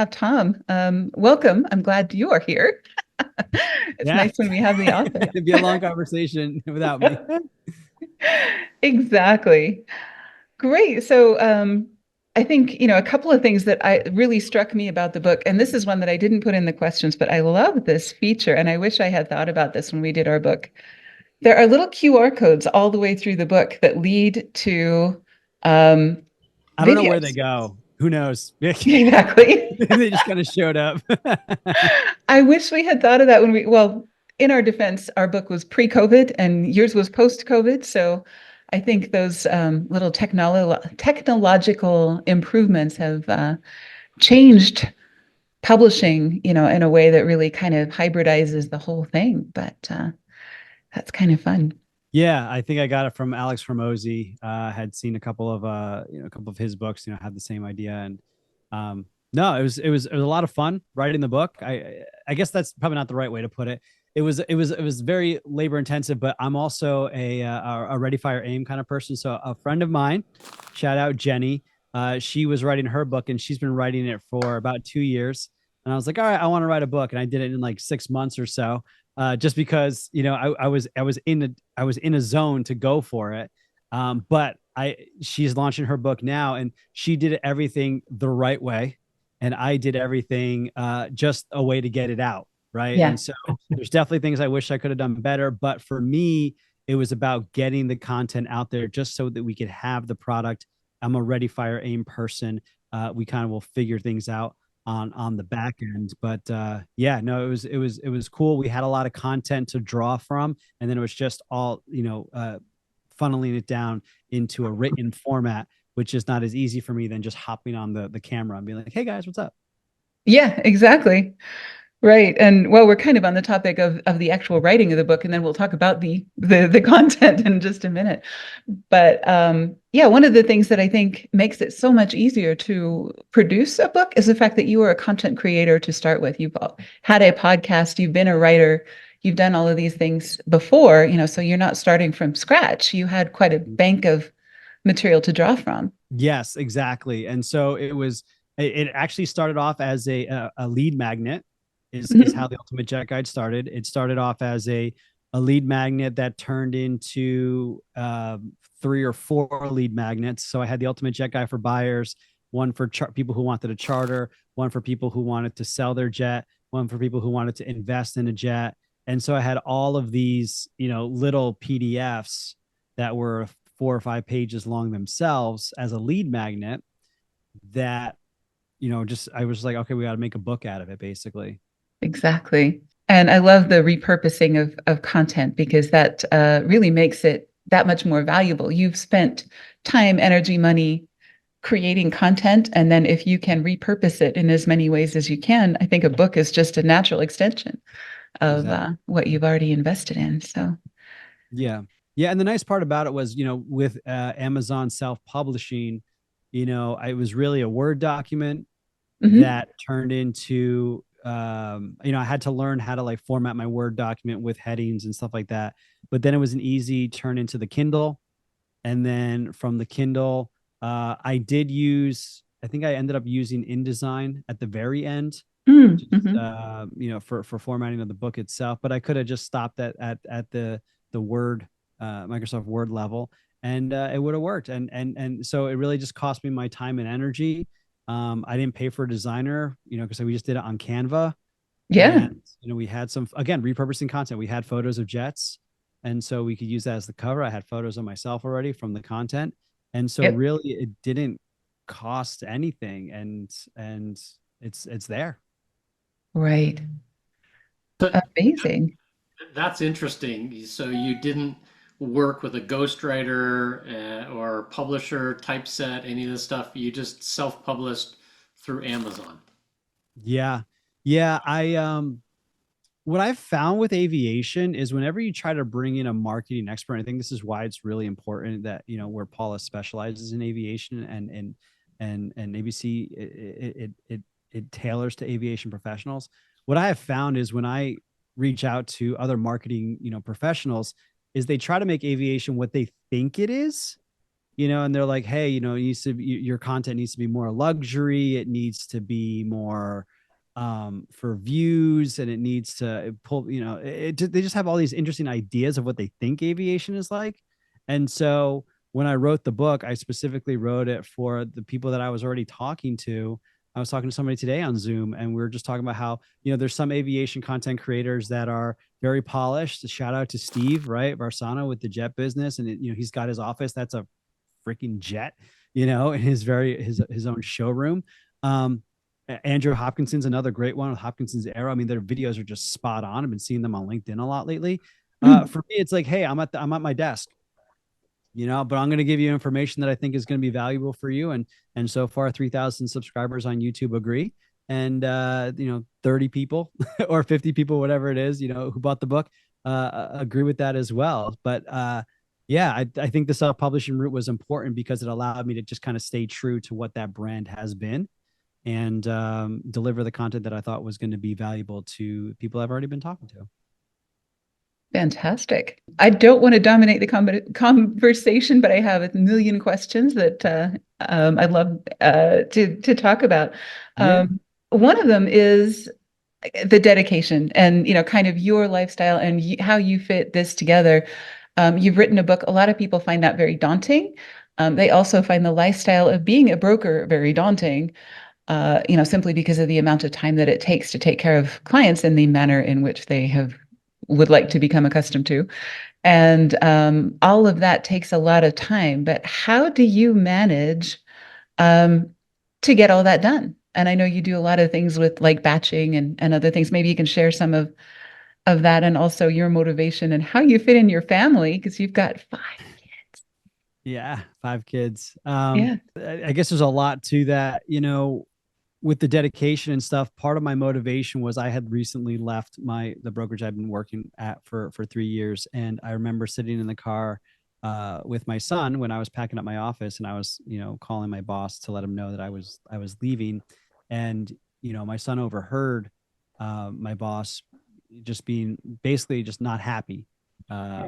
Tom, welcome. I'm glad you are here. It's Yeah, nice when we have the author. it'd be a long conversation without me. Exactly. Great. So, I think, a couple of things that I really struck me about the book, and this is one that I didn't put in the questions, but I love this feature, and I wish I had thought about this when we did our book. There are little QR codes all the way through the book that lead to um, I don't know where they videos. go. Who knows? They Exactly. just kind of showed up. I wish we had thought of that well, in our defense, our book was pre-COVID and yours was post-COVID. So I think those little technological improvements have changed publishing, in a way that really kind of hybridizes the whole thing. But that's kind of fun. Yeah, I think I got it from Alex Hormozy. Had seen a couple of a couple of his books. Had the same idea, and no, it was a lot of fun writing the book. I guess that's probably not the right way to put it. It was very labor intensive, but I'm also a ready fire aim kind of person. So a friend of mine, shout out Jenny, she was writing her book and she's been writing it for about 2 years. And I was like, all right, I want to write a book, and I did it in like 6 months or so, just because I was in a zone to go for it. But she's launching her book now, and she did everything the right way, and I did everything just a way to get it out, right? Yeah. And so there's definitely things I wish I could have done better, but for me, it was about getting the content out there just so that we could have the product. I'm a ready, fire, aim person. We kind of will figure things out on the back end, but yeah, no, it was cool. We had a lot of content to draw from, and then it was just all funneling it down into a written format, which is not as easy for me than just hopping on the camera and being like, hey guys, what's up? Yeah, exactly. Right. And well, we're kind of on the topic of the actual writing of the book, and then we'll talk about the content in just a minute. But yeah, one of the things that I think makes it so much easier to produce a book is the fact that you are a content creator to start with. You've had a podcast, you've been a writer, you've done all of these things before, so you're not starting from scratch. You had quite a bank of material to draw from. Yes, exactly. And so it actually started off as a lead magnet, is how Mhm. the Ultimate Jet Guide started. It started off as a lead magnet that turned into 3 or 4 lead magnets. So I had the Ultimate Jet Guide for buyers, one for people who wanted a charter, one for people who wanted to sell their jet, one for people who wanted to invest in a jet. And so I had all of these, little PDFs that were 4 or 5 pages long themselves as a lead magnet that, just I was like, okay, we got to make a book out of it, basically. Exactly. And I love the repurposing of content because that really makes it that much more valuable. You've spent time, energy, money creating content. And then if you can repurpose it in as many ways as you can, I think a book is just a natural extension of Exactly. what you've already invested in. So, Yeah. Yeah. And the nice part about it was, with Amazon self-publishing, it was really a Word document mhm. that turned into, I had to learn how to like format my Word document with headings and stuff like that. But then it was an easy turn into the Kindle. And then from the Kindle, I think I ended up using InDesign at the very end, just Mm-hmm. for formatting of the book itself. But I could have just stopped at the Word, Microsoft Word level, and it would have worked. And so it really just cost me my time and energy. I didn't pay for a designer, because we just did it on Canva, Yeah. and we had some, again, repurposing content. We had photos of jets, and so we could use that as the cover. I had photos of myself already from the content, and so Yep. really it didn't cost anything, and it's there. Right. So Amazing. that's interesting. So you didn't work with a ghostwriter or publisher, typeset, any of this stuff. You just self-published through Amazon. Yeah. Yeah. What I've found with aviation is whenever you try to bring in a marketing expert, I think this is why it's really important that, where Paula specializes in aviation, and ABC, it tailors to aviation professionals. What I have found is when I reach out to other marketing, professionals, is they try to make aviation what they think it is, and they're like, hey, it needs to be, your content needs to be more luxury. It needs to be more for views, and it needs to pull, they just have all these interesting ideas of what they think aviation is like. And so when I wrote the book, I specifically wrote it for the people that I was already talking to. I was talking to somebody today on Zoom, and we were just talking about how, there's some aviation content creators that are very polished. Shout out to Steve, right? Varsano with the jet business. And, he's got his office. That's a freaking jet, in his own showroom. Andrew Hopkinson's another great one with Hopkinson's Aero. I mean, their videos are just spot on. I've been seeing them on LinkedIn a lot lately. For me, it's like, hey, I'm at my desk, but I'm going to give you information that I think is going to be valuable for you. And so far, 3,000 subscribers on YouTube agree. And, 30 people or 50 people, whatever it is, who bought the book, agree with that as well. But, yeah, I think the self-publishing route was important because it allowed me to just kind of stay true to what that brand has been, and deliver the content that I thought was going to be valuable to people I've already been talking to. Fantastic. I don't want to dominate the conversation, but I have a million questions that I'd love to talk about. Yeah. One of them is the dedication and, kind of your lifestyle and how you fit this together. You've written a book. A lot of people find that very daunting. They also find the lifestyle of being a broker very daunting, simply because of the amount of time that it takes to take care of clients in the manner in which they would like to become accustomed to. And all of that takes a lot of time. But how do you manage to get all that done? And I know you do a lot of things with like batching and other things. Maybe you can share some of that, and also your motivation and how you fit in your family, because you've got 5 kids. Yeah, 5 kids. Yeah. I guess there's a lot to that, with the dedication and stuff. Part of my motivation was I had recently left the brokerage I've been working at for 3 years. And I remember sitting in the car with my son when I was packing up my office, and I was, calling my boss to let him know that I was leaving. And, my son overheard my boss just being basically just not happy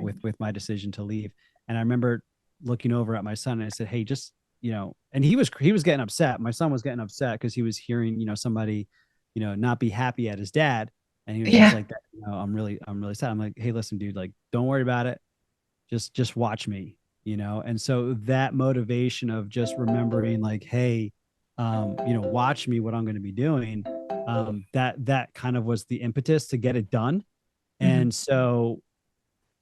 with my decision to leave. And I remember looking over at my son, and I said, hey, just, and he was getting upset. My son was getting upset because he was hearing, somebody, not be happy at his dad. And he was just like that, I'm really sad. I'm like, hey, listen, dude, like, don't worry about it. Just watch me, And so that motivation of just remembering like, hey, watch me, what I'm going to be doing. That kind of was the impetus to get it done. And so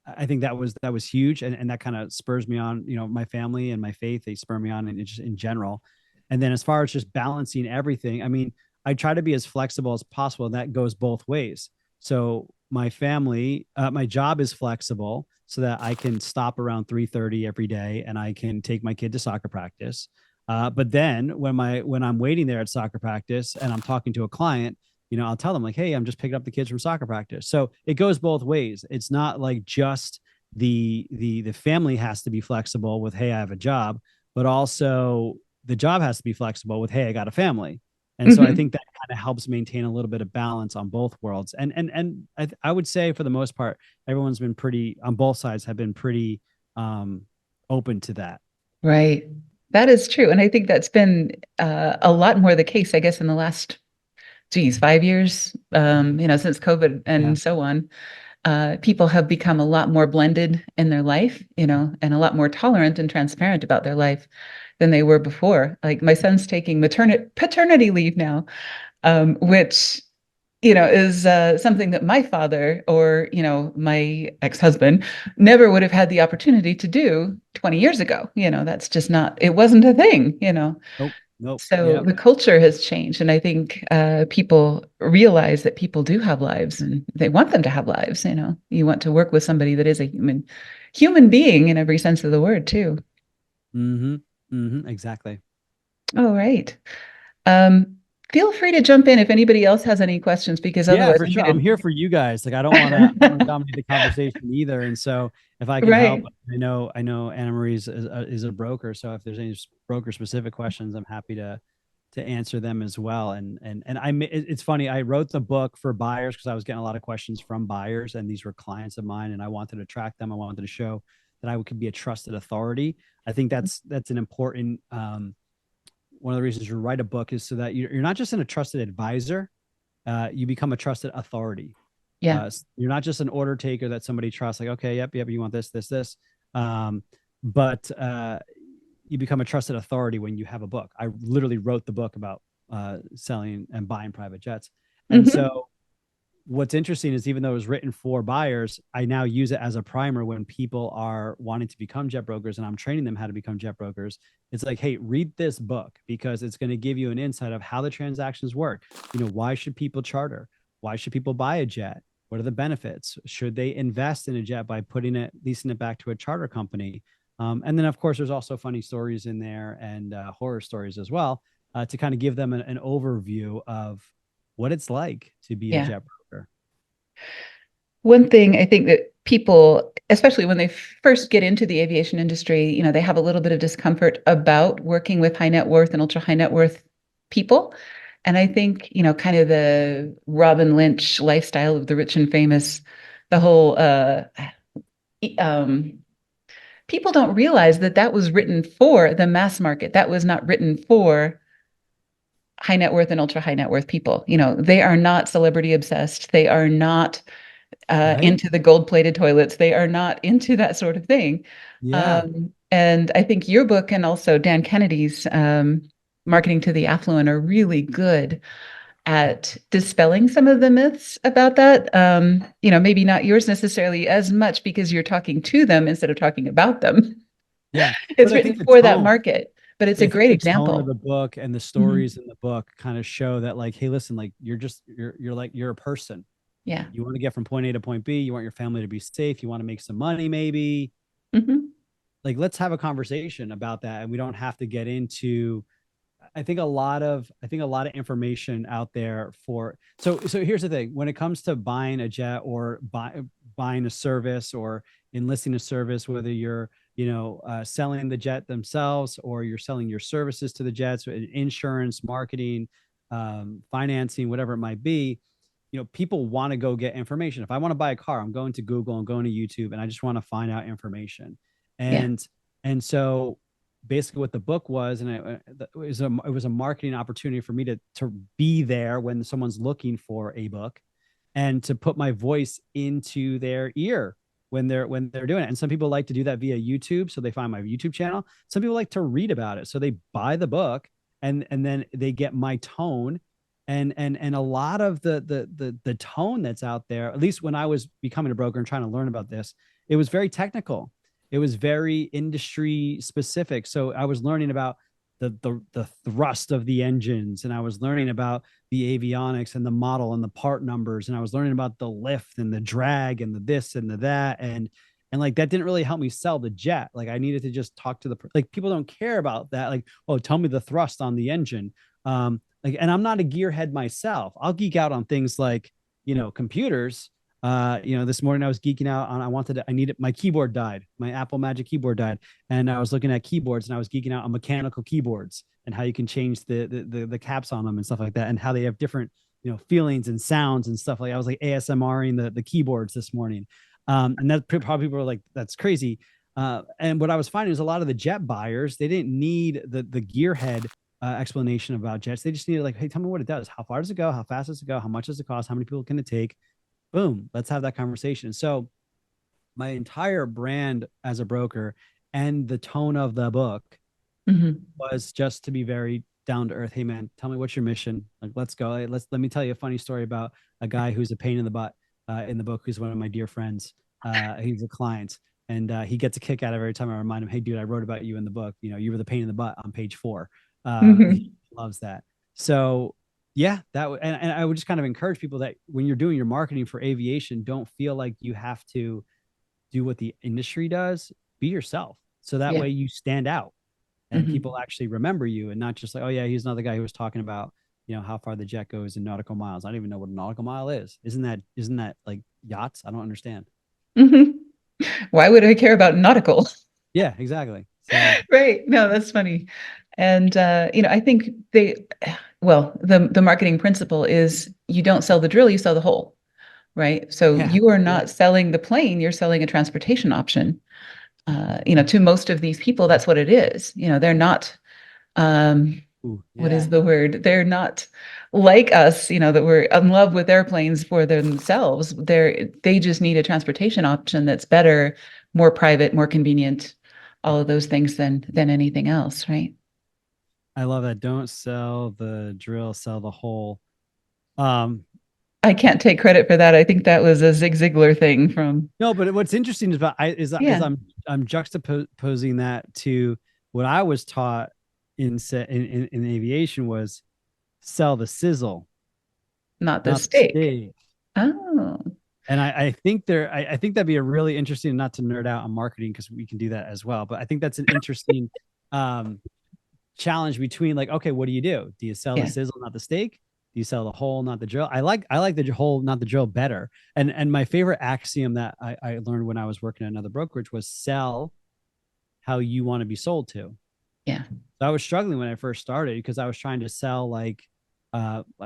I think that was huge. And that kind of spurs me on, my family and my faith, they spur me on, and just in general. And then as far as just balancing everything, I mean, I try to be as flexible as possible. And that goes both ways. So my family, my job is flexible so that I can stop around 3:30 every day, and I can take my kid to soccer practice. But then when I'm waiting there at soccer practice and I'm talking to a client, I'll tell them like, hey, I'm just picking up the kids from soccer practice. So it goes both ways. It's not like just the family has to be flexible with, hey, I have a job, but also the job has to be flexible with, hey, I got a family. And so I think that kind of helps maintain a little bit of balance on both worlds. And I would say for the most part, everyone's been pretty, on both sides, have been pretty open to that. Right. That is true. And I think that's been a lot more the case, I guess, in the last 5 years, since COVID and so on. People have become a lot more blended in their life, and a lot more tolerant and transparent about their life than they were before. Like my son's taking paternity leave now, which, is something that my father or, my ex-husband never would have had the opportunity to do 20 years ago. That's just it wasn't a thing. Nope. So Yep. the culture has changed, and I think people realize that people do have lives, and they want them to have lives. You want to work with somebody that is a human being in every sense of the word, too. Exactly. All right. Feel free to jump in if anybody else has any questions, because Yeah, otherwise for I'm sure. I'm going here for you guys. Like, I don't want to dominate the conversation either. And so if I can help, Right. I know Anna Marie's is a broker. So if there's any broker specific questions, I'm happy to answer them as well. It's funny. I wrote the book for buyers because I was getting a lot of questions from buyers, and these were clients of mine, and I wanted to track them. I wanted to show that I could be a trusted authority. I think that's an important one of the reasons you write a book is so that you're not just a trusted advisor, you become a trusted authority. Yeah. You're not just an order taker that somebody trusts, like, okay, yep, you want this. Um, but you become a trusted authority when you have a book. I literally wrote the book about selling and buying private jets. And Mm-hmm. so what's interesting is even though it was written for buyers, I now use it as a primer when people are wanting to become jet brokers and I'm training them how to become jet brokers. It's like, hey, read this book because it's going to give you an insight of how the transactions work. Why should people charter? Why should people buy a jet? What are the benefits? Should they invest in a jet by leasing it back to a charter company? And then, of course, there's also funny stories in there and horror stories as well to kind of give them an overview of what it's like to be a Yeah. jet broker. One thing I think that people, especially when they first get into the aviation industry, they have a little bit of discomfort about working with high net worth and ultra high net worth people. And I think, kind of the Robin Lynch lifestyle of the rich and famous, the whole um, people don't realize that that was written for the mass market. That was not written for high net worth and ultra high net worth people. They are not celebrity obsessed. They are not Right? into the gold-plated toilets. They are not into that sort of thing. Yeah. And I think your book and also Dan Kennedy's Marketing to the Affluent are really good at dispelling some of the myths about that. Maybe not yours necessarily as much because you're talking to them instead of talking about them. Yeah. It's But I written think the for that tone, market, but it's but a I think great the tone of example. the book and the Mhm. stories in the book kind of show that, like, hey, listen, like you're a person. Yeah. You want to get from point A to point B. You want your family to be safe. You want to make some money, maybe. Hmm. Like, let's have a conversation about that. And we don't have to get into I think a lot of information out there for so here's the thing. When it comes to buying a jet or buying a service or enlisting a service, whether you're selling the jet themselves or you're selling your services to the jets, insurance, marketing, financing, whatever it might be, people want to go get information. If I want to buy a car, I'm going to Google, I'm going to YouTube, and I just want to find out information. Yeah. And so basically what the book was, and it was a marketing opportunity for me to be there when someone's looking for a book and to put my voice into their ear when they're doing it. And some people like to do that via YouTube, so they find my YouTube channel. Some people like to read about it, so they buy the book and then they get my tone. And a lot of the tone that's out there, at least when I was becoming a broker and trying to learn about this, it was very technical. It was very industry specific. So I was learning about the thrust of the engines, and I was learning about the avionics and the model and the part numbers, and I was learning about the lift and the drag and the this and the that, and like that didn't really help me sell the jet. Like I needed to just talk to like people don't care about that. Like, oh, tell me the thrust on the engine. And I'm not a gearhead myself. I'll geek out on things like computers. This morning I was geeking out on I needed my keyboard died. My Apple Magic keyboard died. And I was looking at keyboards and I was geeking out on mechanical keyboards and how you can change the caps on them and stuff like that, and how they have different, feelings and sounds and stuff. Like I was like ASMRing the keyboards this morning. And that probably people were like, that's crazy. And what I was finding is a lot of the jet buyers, they didn't need the gearhead explanation about jets. They just needed like, hey, tell me what it does. How far does it go? How fast does it go? How much does it cost? How many people can it take? Boom, let's have that conversation. So my entire brand as a broker and the tone of the book Hmm. was just to be very down to earth. Hey man, tell me what's your mission? Like, let's go. Let me tell you a funny story about a guy who's a pain in the butt in the book, who's one of my dear friends. He's a client, and he gets a kick out of every time I remind him, hey dude, I wrote about you in the book. You were the pain in the butt on page 4. He Hmm. loves that. So yeah, and I would just kind of encourage people that when you're doing your marketing for aviation, don't feel like you have to do what the industry does. Be yourself. So that Yeah. way you stand out and people Hmm. actually remember you, and not just like, oh yeah, he's another guy who was talking about, how far the jet goes in nautical miles. I don't even know what a nautical mile is. Isn't that like yachts? I don't understand. Hmm. Why would I care about nautical? Yeah, exactly. So Right. No, that's funny. And I think the marketing principle is you don't sell the drill, you sell the hole, right? So yeah, you are yeah, not selling the plane, you're selling a transportation option. to most of these people, that's what it is. They're not, Ooh, what yeah. is the word? They're not like us, that we're in love with airplanes for themselves. They just need a transportation option that's better, more private, more convenient, all of those things than anything else, right? I love that. Don't sell the drill, sell the hole. Um, I can't take credit for that. I think that was a Zig Ziglar thing from, no, but what's interesting is about is yeah, I'm juxtaposing that to what I was taught in aviation was sell the sizzle, not the not the steak. steak. Oh, And I think I think that'd be a really interesting, not to nerd out on marketing because we can do that as well. But I think that's an interesting um, challenge between like, okay, what do you do? Do you sell the yeah. sizzle, not the steak? Do you sell the hole, not the drill? I like the hole, not the drill better. And my favorite axiom that I learned when I was working at another brokerage was sell how you want to be sold to. Yeah. So I was struggling when I first started because I was trying to sell like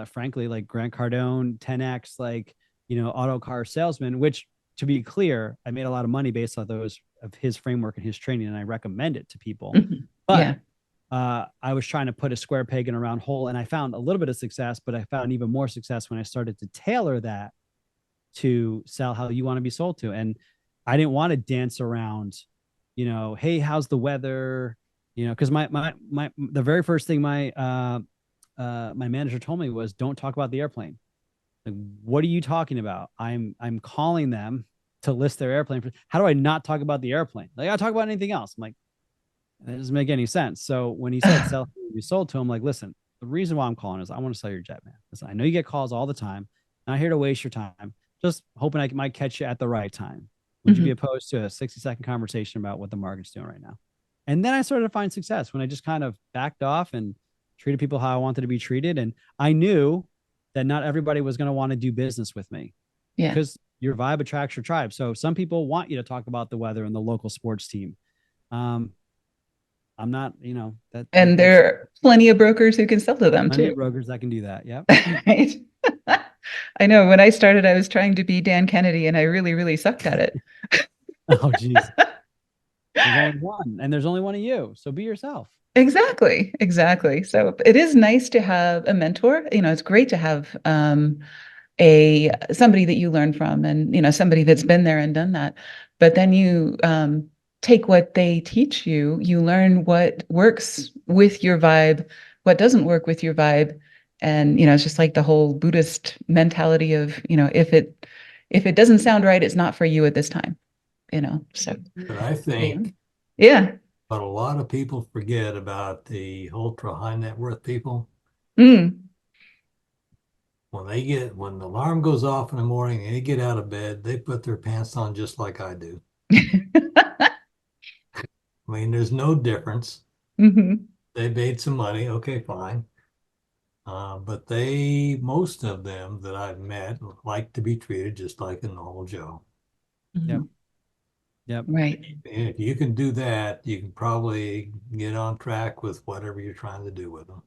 frankly like Grant Cardone 10x like auto car salesman, which to be clear, I made a lot of money based on those of his framework and his training, and I recommend it to people. Mhm. But Yeah. I was trying to put a square peg in a round hole, and I found a little bit of success, but I found even more success when I started to tailor that to sell how you want to be sold to. And I didn't want to dance around, hey, how's the weather? Because my the very first thing my manager told me was don't talk about the airplane. Like, what are you talking about? I'm calling them to list their airplane. How do I not talk about the airplane? Like I talk about anything else. I'm like, that doesn't make any sense. So when he said sell you sold to him, like, listen, the reason why I'm calling is I want to sell your jet, man. Listen, I know you get calls all the time. I'm not here to waste your time. Just hoping I might catch you at the right time. Would you be Mhm. opposed to a 60-second conversation about what the market's doing right now? And then I started to find success when I just kind of backed off and treated people how I wanted to be treated. And I knew that not everybody was going to want to do business with me Yeah. because your vibe attracts your tribe. So some people want you to talk about the weather and the local sports team. Um, I'm not, And that's there are plenty of brokers who can sell to them plenty too. of brokers that can do that. Yep. Right. I know when I started, I was trying to be Dan Kennedy and I really, really sucked at it. Oh, geez. There's only one, and there's only one of you. So be yourself. Exactly. Exactly. So it is nice to have a mentor. It's great to have a somebody that you learn from and somebody that's been there and done that. But then you take what they teach you, you learn what works with your vibe, what doesn't work with your vibe. And it's just like the whole Buddhist mentality of, if it doesn't sound right, it's not for you at this time. So But I think yeah. what a lot of people forget about the ultra high net worth people, Mm. when the alarm goes off in the morning and they get out of bed, they put their pants on just like I do. I mean, there's no difference. Hmm. They made some money, okay, fine. But most of them that I've met like to be treated just like a normal Joe. Yep. Hmm. Yep. Right. And if you can do that, you can probably get on track with whatever you're trying to do with them.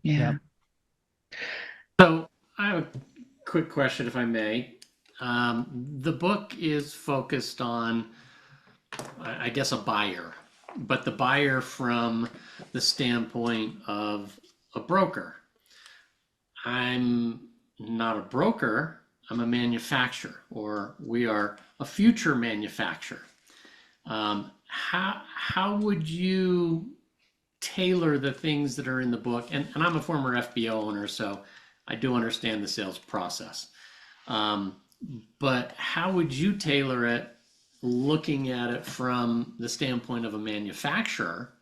Yeah. Yep. So I have a quick question, if I may. The book is focused on, I guess, a buyer, but the buyer from the standpoint of a broker. I'm not a broker, I'm a manufacturer, or we are a future manufacturer. How would you tailor the things that are in the book? And I'm a former FBO owner, so I do understand the sales process. Um, but how would you tailor it looking at it from the standpoint of a manufacturer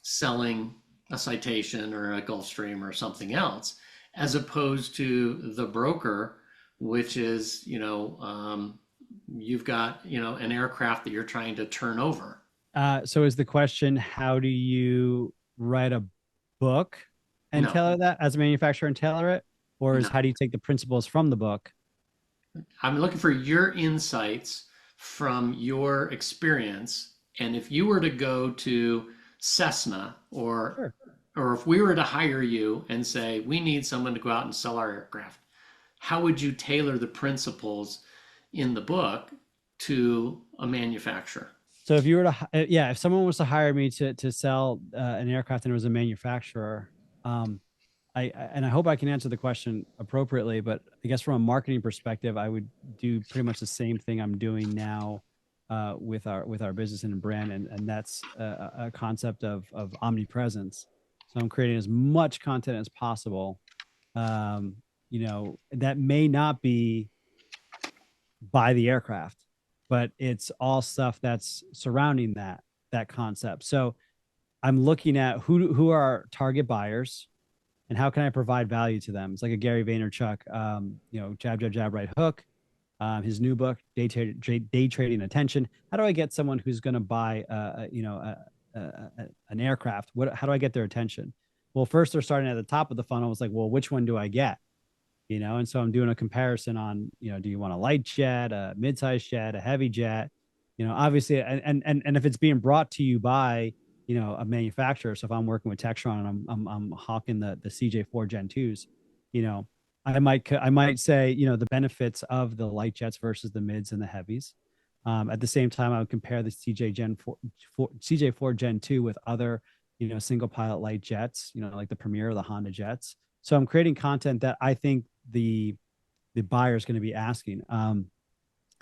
selling a Citation or a Gulfstream or something else, as opposed to the broker, which is, you've got, an aircraft that you're trying to turn over. So is the question, how do you write a book and No, tailor that as a manufacturer and tailor it? Or is no. how do you take the principles from the book? I'm looking for your insights from your experience. And if you were to go to Cessna Sure. or if we were to hire you and say, we need someone to go out and sell our aircraft, how would you tailor the principles in the book to a manufacturer? So if you were to, yeah, if someone was to hire me to sell an aircraft and it was a manufacturer, um, and I hope I can answer the question appropriately, but I guess from a marketing perspective, I would do pretty much the same thing I'm doing now with our business and brand, and that's a concept of omnipresence. So I'm creating as much content as possible. Um, that may not be by the aircraft, but it's all stuff that's surrounding that concept. So I'm looking at who are our target buyers and how can I provide value to them. It's like a Gary Vaynerchuk, jab, jab, jab, right hook. His new book, Day Trading Attention. How do I get someone who's going to buy, an aircraft? How do I get their attention? Well, first they're starting at the top of the funnel. It's like, well, which one do I get? And so I'm doing a comparison on, do you want a light jet, a mid-sized jet, a heavy jet? Obviously, and if it's being brought to you by, a manufacturer. So if I'm working with Textron and I'm hawking the CJ4 Gen 2s, I might say, the benefits of the light jets versus the mids and the heavies. At the same time, I would compare the CJ4 Gen 2 with other, single pilot light jets, like the Premier or the Honda jets. So I'm creating content that I think the buyer is going to be asking. Am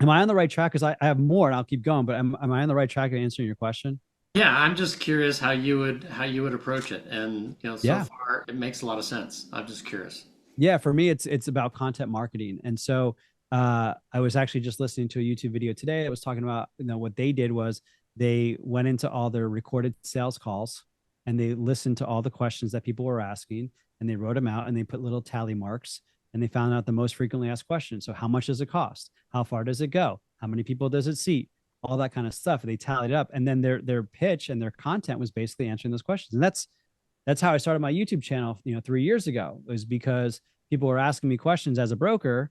I on the right track? Because I have more and I'll keep going, but am I on the right track in answering your question? Yeah, I'm just curious how you would approach it, and so Yeah. far it makes a lot of sense. I'm just curious. Yeah, for me, it's about content marketing. And so I was actually just listening to a YouTube video today. I was talking about, what they did was they went into all their recorded sales calls and they listened to all the questions that people were asking and they wrote them out and they put little tally marks and they found out the most frequently asked questions. So how much does it cost? How far does it go? How many people does it seat? All that kind of stuff. They tallied it up, and then their pitch and their content was basically answering those questions. And that's how I started my YouTube channel, 3 years ago. It was because people were asking me questions as a broker.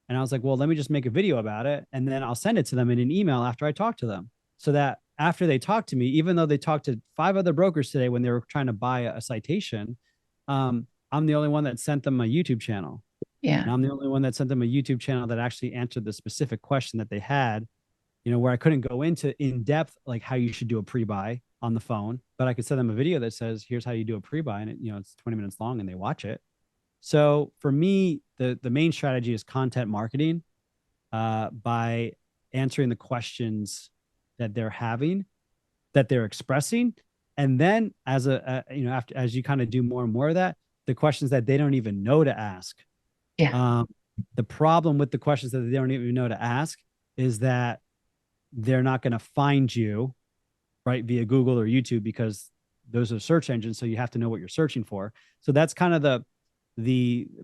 And I was like, well, let me just make a video about it. And then I'll send it to them in an email after I talk to them. So that after they talk to me, even though they talked to 5 other brokers today when they were trying to buy a citation, I'm the only one that sent them my YouTube channel. Yeah. And I'm the only one that sent them a YouTube channel that actually answered the specific question that they had, where I couldn't go into in depth, like how you should do a pre-buy on the phone, but I could send them a video that says, here's how you do a pre-buy. And it's 20 minutes long and they watch it. So for me, the main strategy is content marketing by answering the questions that they're having, that they're expressing. And then as you kind of do more and more of that, the questions that they don't even know to ask. Yeah. The problem with the questions that they don't even know to ask is that they're not going to find you right via Google or YouTube because those are search engines. So you have to know what you're searching for. So that's kind of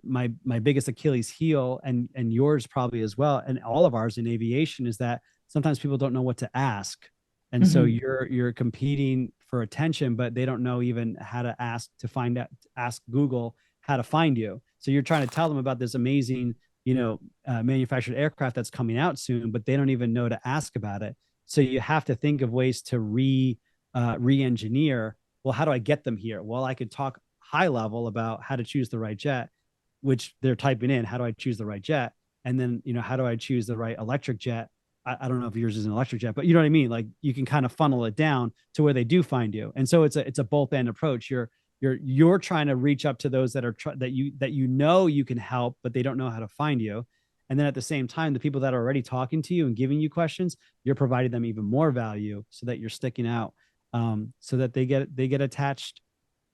my biggest Achilles heel, and yours probably as well, and all of ours in aviation, is that sometimes people don't know what to ask. And so you're competing for attention, but they don't know even how to ask Google how to find you. So you're trying to tell them about this amazing, manufactured aircraft that's coming out soon, but they don't even know to ask about it. So you have to think of ways to re-engineer. Well, how do I get them here? Well, I could talk high level about how to choose the right jet, which they're typing in, how do I choose the right jet? And then, how do I choose the right electric jet? I don't know if yours is an electric jet, but you know what I mean? Like you can kind of funnel it down to where they do find you. And so it's a both end approach. You're trying to reach up to those that are that you can help, but they don't know how to find you. And then at the same time, the people that are already talking to you and giving you questions, you're providing them even more value so that you're sticking out, so that they get attached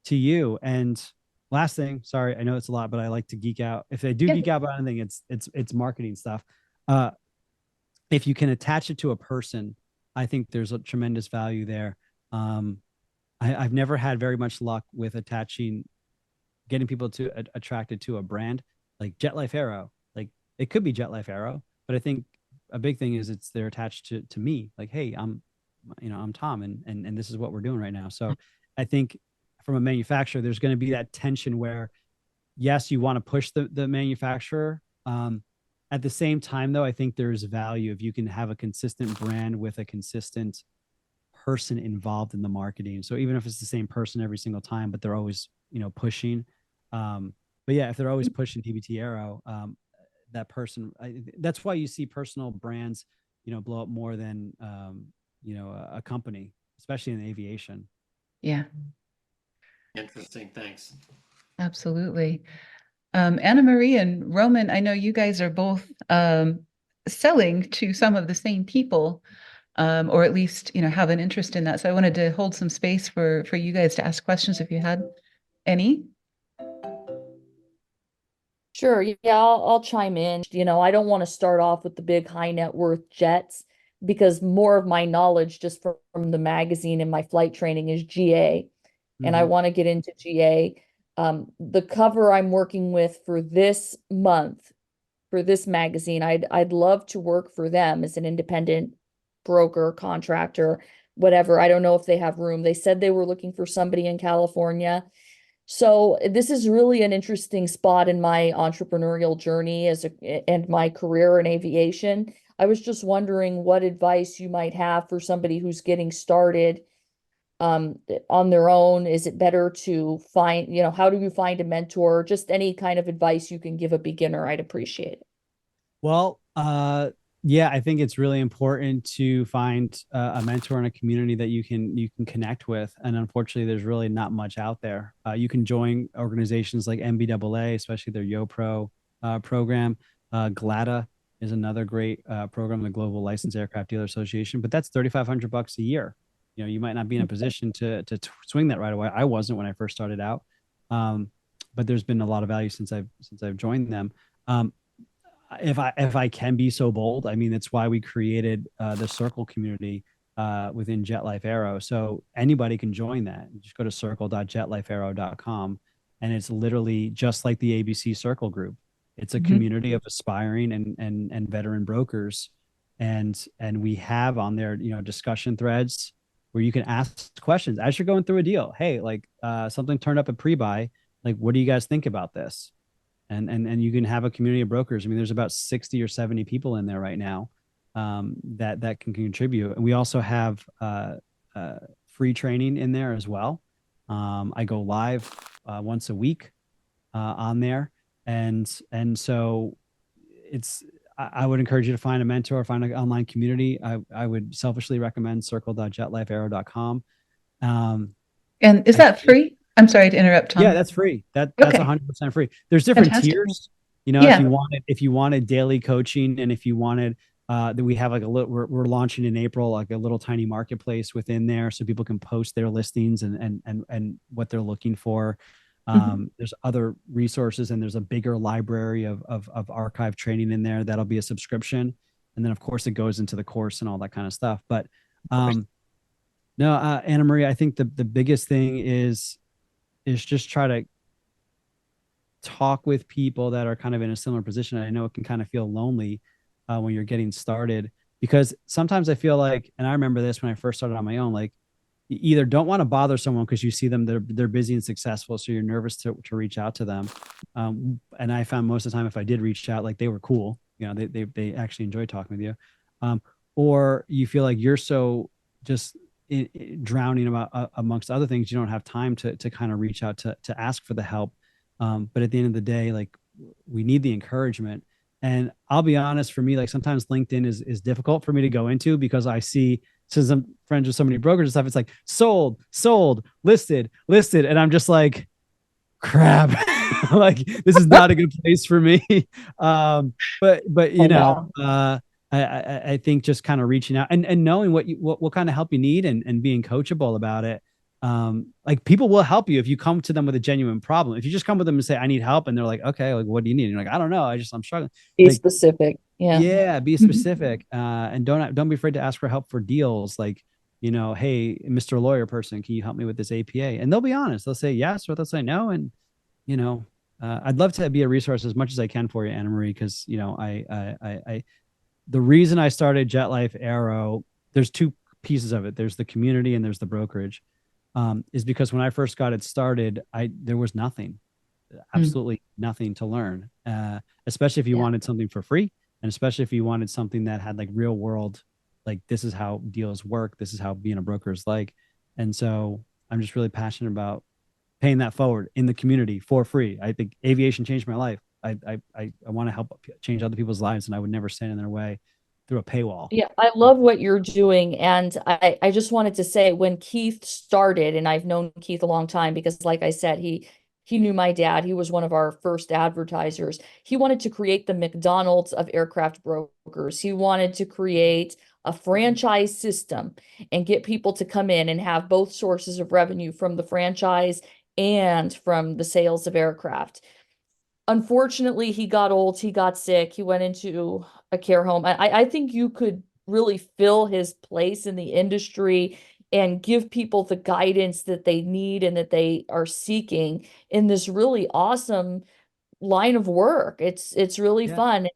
to you. And last thing, sorry, I know it's a lot, but I like to geek out. If I do geek out about anything, it's marketing stuff. If you can attach it to a person, I think there's a tremendous value there. I've never had very much luck with getting people to attracted to a brand like Jet Life Aero. Like it could be Jet Life Aero, but I think a big thing is they're attached to me. Like, hey, I'm Tom, and this is what we're doing right now. So I think from a manufacturer, there's going to be that tension where, yes, you want to push the manufacturer. At the same time, though, I think there's value if you can have a consistent brand with a consistent person involved in the marketing. So even if it's the same person every single time, but they're always, pushing. But yeah, if they're always pushing TBT Aero, that person, that's why you see personal brands, blow up more than, a company, especially in aviation. Yeah, Interesting. Thanks. absolutely. Anna Marie and Roman, I know you guys are both selling to some of the same people, or at least, have an interest in that. So I wanted to hold some space for you guys to ask questions if you had any. Sure. Yeah, I'll chime in. I don't want to start off with the big high net worth jets because more of my knowledge just from the magazine and my flight training is GA, and I Mhm. want to get into GA. The cover I'm working with for this month for this magazine, I'd love to work for them as an independent broker, contractor, whatever. I don't know if they have room. They said they were looking for somebody in California. So this is really an interesting spot in my entrepreneurial journey and my career in aviation. I was just wondering what advice you might have for somebody who's getting started on their own. Is it better to find, how do you find a mentor? Just any kind of advice you can give a beginner, I'd appreciate it. Well, yeah, I think it's really important to find a mentor in a community that you can connect with. And unfortunately, there's really not much out there. You can join organizations like MBAA, especially their YoPro program. GLADA is another great program, the Global Licensed Aircraft Dealer Association, but that's $3,500 a year. You might not be in a position to swing that right away. I wasn't when I first started out, but there's been a lot of value since I've joined them. If I can be so bold, I mean, that's why we created the Circle community within Jet Life Aero. So anybody can join that. You just go to circle.jetlifeaero.com, and it's literally just like the ABC Circle group. It's a community of aspiring and veteran brokers, and we have on there discussion threads where you can ask questions as you're going through a deal. Hey, like something turned up at pre-buy. Like, what do you guys think about this? And you can have a community of brokers. I mean, there's about 60 or 70 people in there right now that can contribute. And we also have free training in there as well. I go live once a week on there, and so I would encourage you to find a mentor, find an online community. I would selfishly recommend circle.jetlifeaero.com. And is that free? I'm sorry to interrupt, Yeah, Tom. that's free. That's Okay, 100% free. There's different fantastic. tiers. Yeah. If you wanted daily coaching, and if you wanted that, we have like a little, we're launching in April, like a little tiny marketplace within there so people can post their listings and what they're looking for. Mhm. There's other resources, and there's a bigger library of archive training in there that'll be a subscription. And then of course it goes into the course and all that kind of stuff. But Of course. no, Anna Marie, I think the biggest thing is just try to talk with people that are kind of in a similar position. I know it can kind of feel lonely when you're getting started, because sometimes I feel like, and I remember this when I first started on my own, like you either don't want to bother someone because you see them, they're busy and successful, so you're nervous to reach out to them. And I found most of the time, if I did reach out, like they were cool, they actually enjoy talking with you. Or you feel like you're so just drowning about amongst other things, you don't have time to kind of reach out to ask for the help. But at the end of the day, like we need the encouragement. And I'll be honest, for me, like sometimes LinkedIn is difficult for me to go into, because I see, since I'm friends with so many brokers and stuff, it's like sold, listed. And I'm just like, crap, like this is not a good place for me. But Oh, wow. I think just kind of reaching out and knowing what kind of help you need, and being coachable about it. Like people will help you if you come to them with a genuine problem. If you just come with them and say, I need help, and they're like, okay, like what do you need? And you're like, I don't know. I'm struggling. Be Like, specific. Yeah. yeah, be Mhm. specific. And don't be afraid to ask for help for deals. Like, hey, Mr. Lawyer person, can you help me with this APA? And they'll be honest. They'll say yes, or they'll say no. And, you know, I'd love to be a resource as much as I can for you, Anna Marie, because, the reason I started Jet Life Aero, there's two pieces of it. There's the community and there's the brokerage. Is because when I first got it started, there was nothing, Mm. absolutely nothing to learn, especially if you Yeah. wanted something for free, and especially if you wanted something that had like real world, like this is how deals work, this is how being a broker is like. And so I'm just really passionate about paying that forward in the community for free. I think aviation changed my life. I want to help change other people's lives, and I would never stand in their way. through a paywall. Yeah, I love what you're doing. And I just wanted to say when Keith started, and I've known Keith a long time because like I said, he knew my dad. He was one of our first advertisers. He wanted to create the McDonald's of aircraft brokers. He wanted to create a franchise system and get people to come in and have both sources of revenue from the franchise and from the sales of aircraft. Unfortunately, he got old, he got sick, he went into a care home. I think you could really fill his place in the industry and give people the guidance that they need and that they are seeking in this really awesome line of work. It's really Yeah. fun.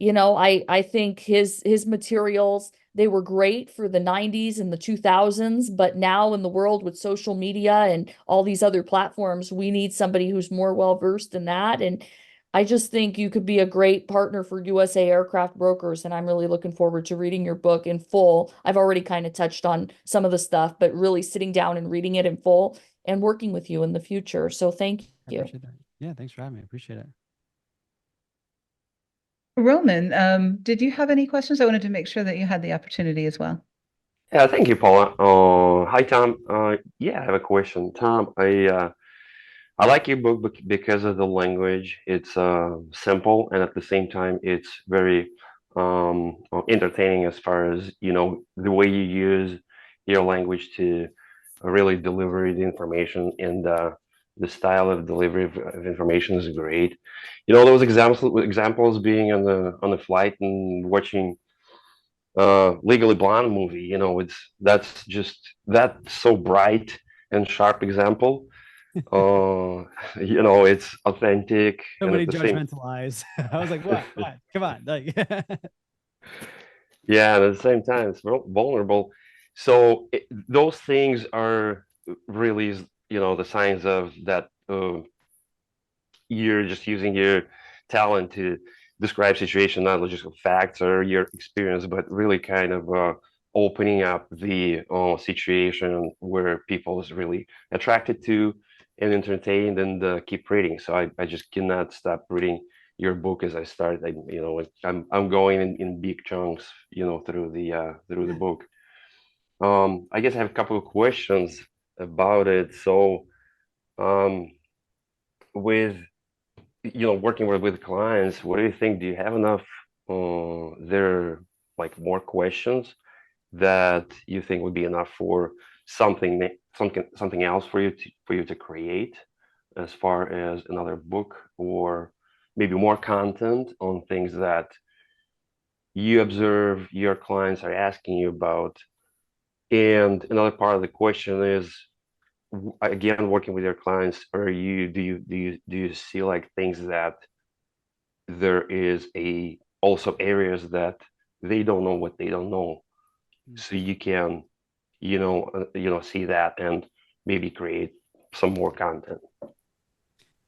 I think his materials, they were great for the 90s and the 2000s, but now in the world with social media and all these other platforms, we need somebody who's more well versed in that. And I just think you could be a great partner for USA Aircraft Brokers, and I'm really looking forward to reading your book in full. I've already kind of touched on some of the stuff, but really sitting down and reading it in full and working with you in the future. So thank I you. appreciate that. Yeah, thanks for having me. I appreciate it. Roman, did you have any questions? I wanted to make sure that you had the opportunity as well. Yeah, thank you, Paula. Hi, Tom. Yeah, I have a question. Tom, I like your book because of the language. It's simple, and at the same time, it's very entertaining as far as, the way you use your language to really deliver the information, and the style of delivery of information is great. Those examples being on the flight and watching Legally Blonde movie, that's so bright and sharp example. uh it's authentic, So and many at the same, judgmental eyes. I was like, what? What? Come on. Like, yeah, and at the same time it's vulnerable. So those things are really, the signs of that, you're just using your talent to describe situation, not just facts or your experience, but really kind of opening up the situation where people is really attracted to and entertained, and keep reading. So I just cannot stop reading your book as I started. I'm going in big chunks, through the book. I guess I have a couple of questions about it. So um, with working with clients, what do you think? Do you have enough? There like more questions that you think would be enough for something else for you to create, as far as another book, or maybe more content on things that you observe your clients are asking you about? And another part of the question is, again, working with your clients, do you see like things that there is a also areas that they don't know what they don't know, so you can see that and maybe create some more content.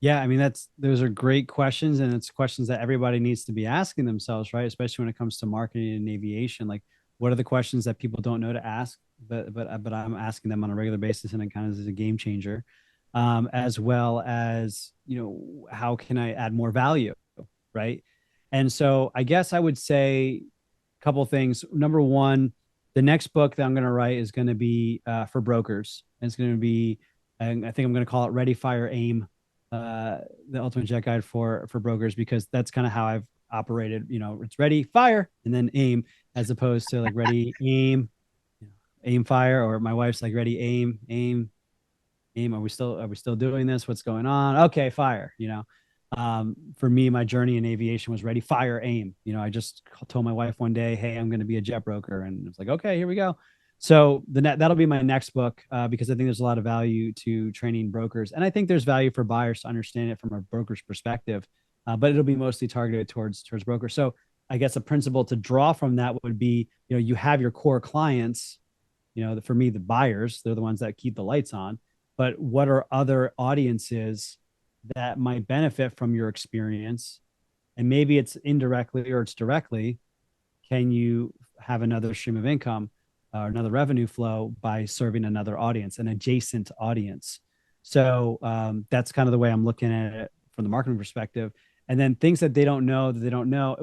yeah, I mean, those are great questions, and it's questions that everybody needs to be asking themselves, right? Especially when it comes to marketing and aviation. Like, what are the questions that people don't know to ask, but I'm asking them on a regular basis, and it kind of is a game changer. As well as, how can I add more value, right? And so I guess I would say a couple of things. Number one, the next book that I'm going to write is going to be for brokers. And it's going to be, and I think I'm going to call it Ready, Fire, Aim, the ultimate jet guide for brokers, because that's kind of how I've operated. It's ready, fire, and then aim, as opposed to like ready, aim, aim, fire, or my wife's like ready, aim, aim, aim. Are we still doing this? What's going on? Okay, fire. For me, my journey in aviation was ready, fire, aim. I just told my wife one day, hey, I'm going to be a jet broker, and it's like, okay, here we go. So that'll be my next book, because I think there's a lot of value to training brokers, and I think there's value for buyers to understand it from a broker's perspective, but it'll be mostly targeted towards brokers. So I guess a principle to draw from that would be, you have your core clients, for me, the buyers, they're the ones that keep the lights on, but what are other audiences that might benefit from your experience? And maybe it's indirectly or it's directly. Can you have another stream of income or another revenue flow by serving another audience, an adjacent audience? So that's kind of the way I'm looking at it from the marketing perspective. And then things that they don't know that they don't know,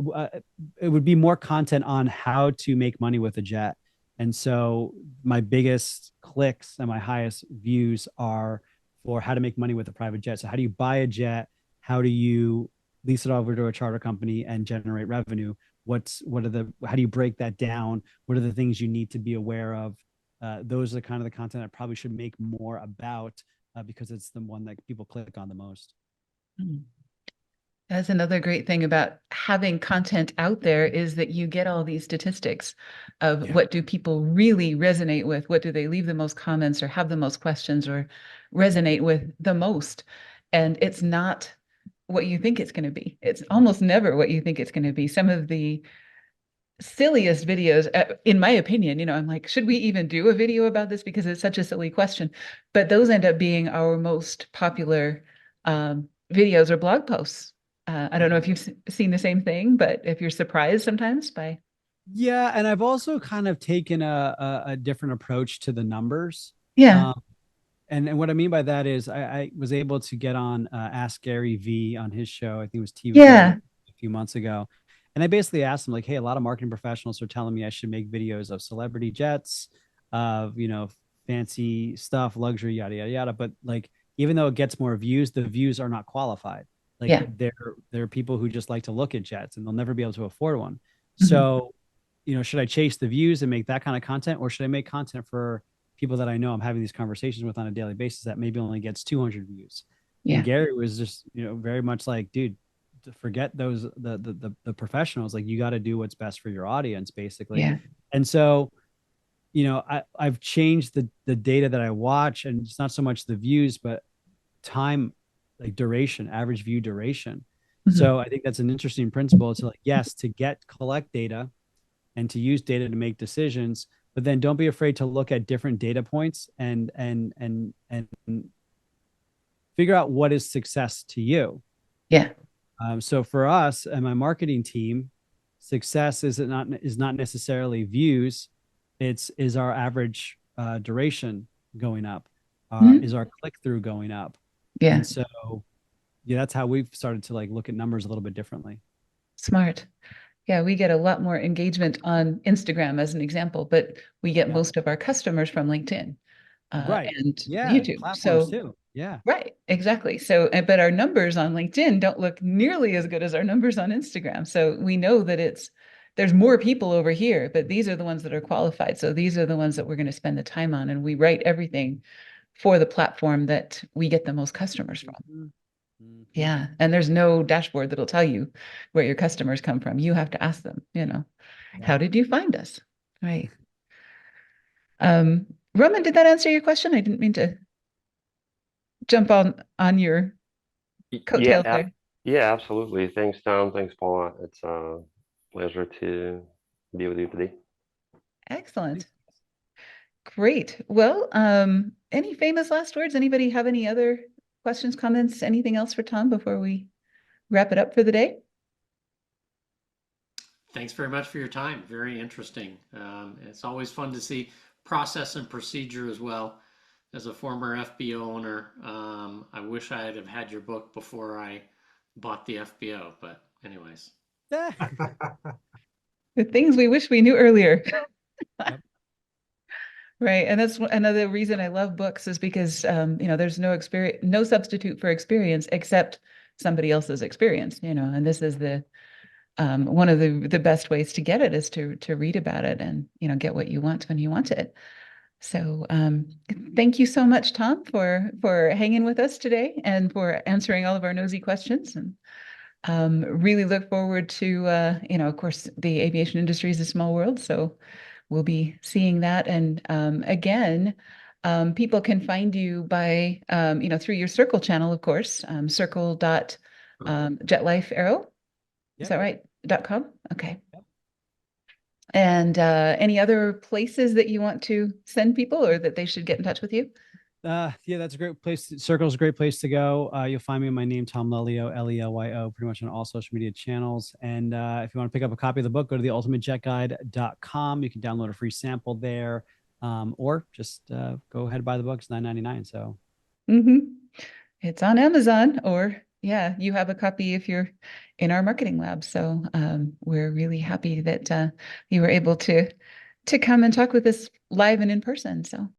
it would be more content on how to make money with a jet. And so my biggest clicks and my highest views are for how to make money with a private jet. So how do you buy a jet? How do you lease it over to a charter company and generate revenue? How do you break that down? What are the things you need to be aware of? Those are kind of the content I probably should make more about because it's the one that people click on the most. That's another great thing about having content out there is that you get all these statistics of what do people really resonate with? What do they leave the most comments or have the most questions or resonate with the most? And it's not what you think it's going to be. It's almost never what you think it's going to be. Some of the silliest videos, in my opinion, I'm like, should we even do a video about this? Because it's such a silly question. But those end up being our most popular videos or blog posts. I don't know if you've seen the same thing, but if you're surprised sometimes by. Yeah, and I've also kind of taken a different approach to the numbers. Yeah. And what I mean by that is I was able to get on Ask Gary V on his show. I think it was TV Yeah. a few months ago. And I basically asked him like, hey, a lot of marketing professionals are telling me I should make videos of celebrity jets, of, fancy stuff, luxury, yada, yada, yada. But like, even though it gets more views, the views are not qualified. Like Yeah. there are people who just like to look at jets and they'll never be able to afford one. Mhm. So, should I chase the views and make that kind of content, or should I make content for people that I know I'm having these conversations with on a daily basis that maybe only gets 200 views? Yeah. And Gary was just, very much like, dude, forget those the professionals. Like, you got to do what's best for your audience, basically. Yeah. And so, I've changed the data that I watch, and it's not so much the views, but time, like duration, average view duration. Mhm. So I think that's an interesting principle to, like, yes, to collect data and to use data to make decisions, but then don't be afraid to look at different data points and figure out what is success to you. Yeah. So for us and my marketing team, success is not necessarily views. Is our average duration going up? Mhm. Is our click through going up? Yeah. And so, yeah, that's how we've started to like look at numbers a little bit differently. Smart. Yeah, we get a lot more engagement on Instagram as an example, but we get Yeah. most of our customers from LinkedIn Right. and Yeah. YouTube. Platforms So, too. Yeah. right, exactly. So, but our numbers on LinkedIn don't look nearly as good as our numbers on Instagram. So we know that there's more people over here, but these are the ones that are qualified. So these are the ones that we're going to spend the time on, and we write everything for the platform that we get the most customers from. Mhm. Mhm. Yeah. And there's no dashboard that'll tell you where your customers come from. You have to ask them, how did you find us? Right. Roman, did that answer your question? I didn't mean to jump on your Yeah, coattails there. yeah, absolutely. Thanks, Tom. Thanks, Paula. It's a pleasure to be with you today. Excellent. Great. Well, any famous last words? Anybody have any other questions, comments, anything else for Tom before we wrap it up for the day? Thanks very much for your time. Very interesting. It's always fun to see process and procedure as well. As a former FBO owner, I wish I had had your book before I bought the FBO. But anyways, The things we wish we knew earlier. Yep. Right. And that's another reason I love books is because, there's no substitute for experience except somebody else's experience, and this is one of the best ways to get it is to read about it and, get what you want when you want it. So, thank you so much, Tom, for hanging with us today and for answering all of our nosy questions. And really look forward to, of course, the aviation industry is a small world, so we'll be seeing that. And again, people can find you by, through your Circle channel, of course, circle.jetlifeaero. Is that Yep. right? .com? Okay. Yep. And any other places that you want to send people or that they should get in touch with you? Yeah, that's a great place. Circle's a great place to go. You'll find me my name, Tom Lelio, Lelyo, pretty much on all social media channels. And if you want to pick up a copy of the book, go to theultimatejetguide.com. You can download a free sample there, or just go ahead and buy the book. It's $9.99. So Mm-hmm. It's on Amazon or Yeah, you have a copy if you're in our marketing lab. So we're really happy that you were able to come and talk with us live and in person. So